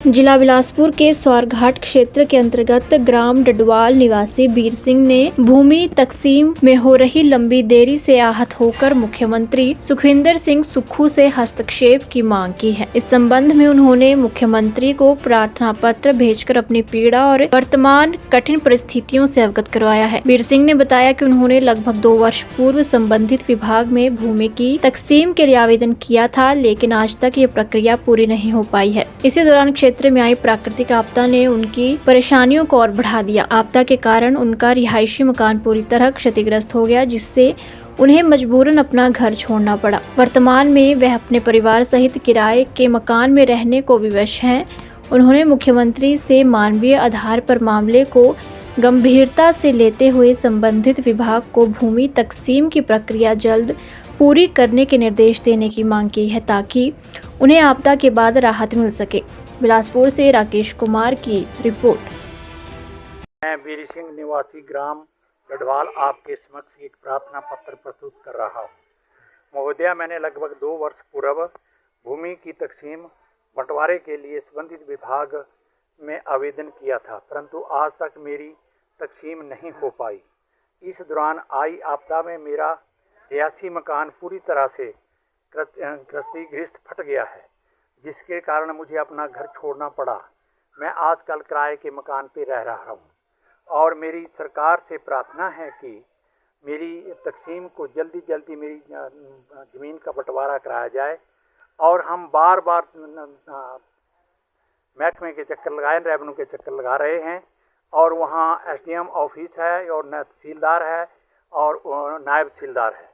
जिला बिलासपुर के स्वारघाट क्षेत्र के अंतर्गत ग्राम डडवाल निवासी वीर सिंह ने भूमि तकसीम में हो रही लंबी देरी से आहत होकर मुख्यमंत्री सुखविंदर सिंह सुक्खू से हस्तक्षेप की मांग की है। इस संबंध में उन्होंने मुख्यमंत्री को प्रार्थना पत्र भेजकर अपनी पीड़ा और वर्तमान कठिन परिस्थितियों से अवगत करवाया है। वीर सिंह ने बताया कि उन्होंने लगभग 2 वर्ष पूर्व संबंधित विभाग में भूमि की तकसीम के लिए आवेदन किया था, लेकिन आज तक ये प्रक्रिया पूरी नहीं हो पाई है। इसी दौरान क्षेत्र में आई प्राकृतिक आपदा ने उनकी परेशानियों को और बढ़ा दिया। आपदा के कारण उनका रिहायशी मकान पूरी तरह क्षतिग्रस्त हो गया, जिससे उन्हें मजबूरन अपना घर छोड़ना पड़ा। वर्तमान में वह अपने परिवार सहित किराए के मकान में रहने को विवश हैं। उन्होंने मुख्यमंत्री से मानवीय आधार पर मामले को गंभीरता से लेते हुए संबंधित विभाग को भूमि तकसीम की प्रक्रिया जल्द पूरी करने के निर्देश देने की मांग की है, ताकि उन्हें आपदा के बाद राहत मिल सके। बिलासपुर से राकेश कुमार की रिपोर्ट। मैं वीर सिंह निवासी ग्राम गढ़वाल आपके समक्ष एक प्रार्थना पत्र प्रस्तुत कर रहा हूँ। महोदया, मैंने लगभग 2 वर्ष पूर्व भूमि की तकसीम बंटवारे के लिए संबंधित विभाग में आवेदन किया था, परंतु आज तक मेरी तकसीम नहीं हो पाई। इस दौरान आई आपदा में मेरा रिहायशी मकान पूरी तरह से क्षतिग्रस्त फट गया है, जिसके कारण मुझे अपना घर छोड़ना पड़ा। मैं आजकल किराए के मकान पे रह रहा हूँ और मेरी सरकार से प्रार्थना है कि मेरी तकसीम को जल्दी मेरी ज़मीन का बंटवारा कराया जाए। और हम बार महकमे के चक्कर लगाए, रेवेन्यू के चक्कर लगा रहे हैं, और वहाँ एसडीएम ऑफिस है और तहसीलदार है और नायब तहसीलदार है,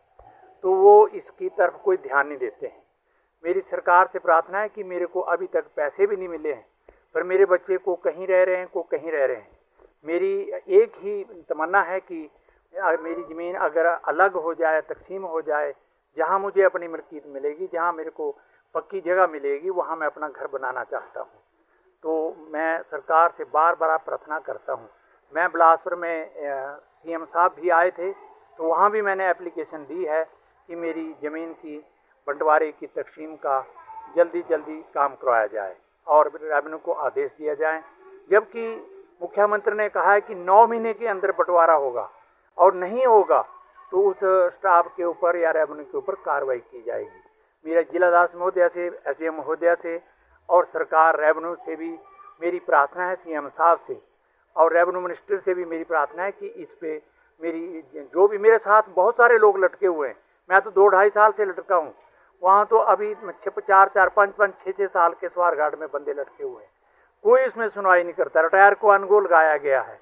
तो वो इसकी तरफ कोई ध्यान नहीं देते हैं। मेरी सरकार से प्रार्थना है कि मेरे को अभी तक पैसे भी नहीं मिले हैं, पर मेरे बच्चे को कहीं रह रहे हैं, को कहीं रह रहे हैं। मेरी एक ही तमन्ना है कि मेरी ज़मीन अगर अलग हो जाए, तकसीम हो जाए, जहाँ मुझे अपनी मिल्कियत मिलेगी, जहाँ मेरे को पक्की जगह मिलेगी, वहाँ मैं अपना घर बनाना चाहता हूँ। तो मैं सरकार से बार प्रार्थना करता हूँ। मैं बिलासपुर में सीएम साहब भी आए थे, तो वहाँ भी मैंने एप्लीकेशन दी है कि मेरी ज़मीन की बंटवारे की तकसीम का जल्दी काम करवाया जाए और रेवेन्यू को आदेश दिया जाए। जबकि मुख्यमंत्री ने कहा है कि 9 महीने के अंदर बंटवारा होगा, और नहीं होगा तो उस स्टाफ के ऊपर या रेवेन्यू के ऊपर कार्रवाई की जाएगी। मेरा जिलादास महोदया से, एसडीएम महोदया से और सरकार रेवेन्यू से भी मेरी प्रार्थना है, सीएम साहब से और रेवेन्यू मिनिस्टर से भी मेरी प्रार्थना है कि इस पे मेरी जो भी मेरे साथ बहुत सारे लोग लटके हुए हैं, मैं तो 2-2.5 साल से लटका हूँ। वहाँ तो अभी 4-4, 5-5, 6-6 साल के स्वारघाट में बंदे लटके हुए हैं, कोई उसमें सुनवाई नहीं करता। रिटायर को अनगोल गाया गया है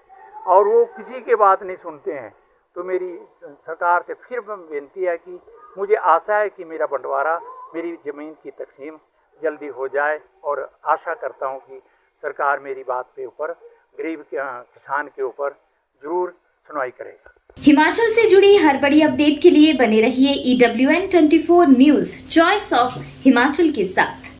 और वो किसी की बात नहीं सुनते हैं। तो मेरी सरकार से फिर विनती है कि मुझे आशा है कि मेरा बंटवारा, मेरी ज़मीन की तकसीम जल्दी हो जाए, और आशा करता हूँ कि सरकार मेरी बात पे ऊपर, गरीब किसान के ऊपर ज़रूर सुनवाई करेगा। हिमाचल से जुड़ी हर बड़ी अपडेट के लिए बने रहिए EWN24 news, choice of Himachal के साथ।